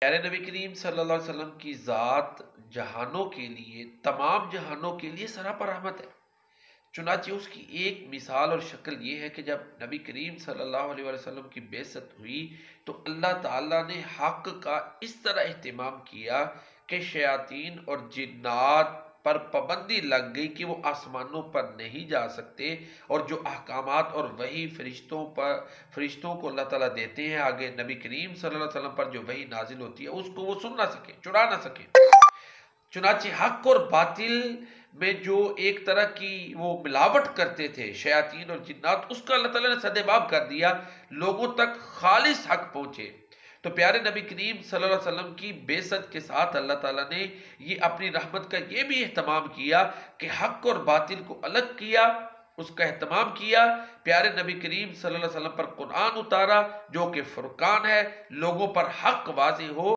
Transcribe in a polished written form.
پیارے نبی کریم صلی اللہ علیہ وسلم کی ذات جہانوں کے لیے، تمام جہانوں کے لیے سراپا رحمت ہے۔ چنانچہ اس کی ایک مثال اور شکل یہ ہے کہ جب نبی کریم صلی اللہ علیہ وسلم کی بعثت ہوئی تو اللہ تعالیٰ نے حق کا اس طرح اہتمام کیا کہ شیاطین اور جنات پر پابندی لگ گئی کہ وہ آسمانوں پر نہیں جا سکتے، اور جو احکامات اور وحی فرشتوں کو اللہ تعالیٰ دیتے ہیں آگے نبی کریم صلی اللہ علیہ وسلم پر جو وحی نازل ہوتی ہے اس کو وہ سن نہ سکے، چڑا نہ سکے۔ چنانچہ حق اور باطل میں جو ایک طرح کی وہ ملاوٹ کرتے تھے شیاطین اور جنات، اس کا اللہ تعالیٰ نے سدباب کر دیا، لوگوں تک خالص حق پہنچے۔ تو پیارے نبی کریم صلی اللہ علیہ وسلم کی بعثت کے ساتھ اللہ تعالیٰ نے یہ اپنی رحمت کا یہ بھی اہتمام کیا کہ حق اور باطل کو الگ کیا، اس کا اہتمام کیا، پیارے نبی کریم صلی اللہ علیہ وسلم پر قرآن اتارا جو کہ فرقان ہے، لوگوں پر حق واضح ہو۔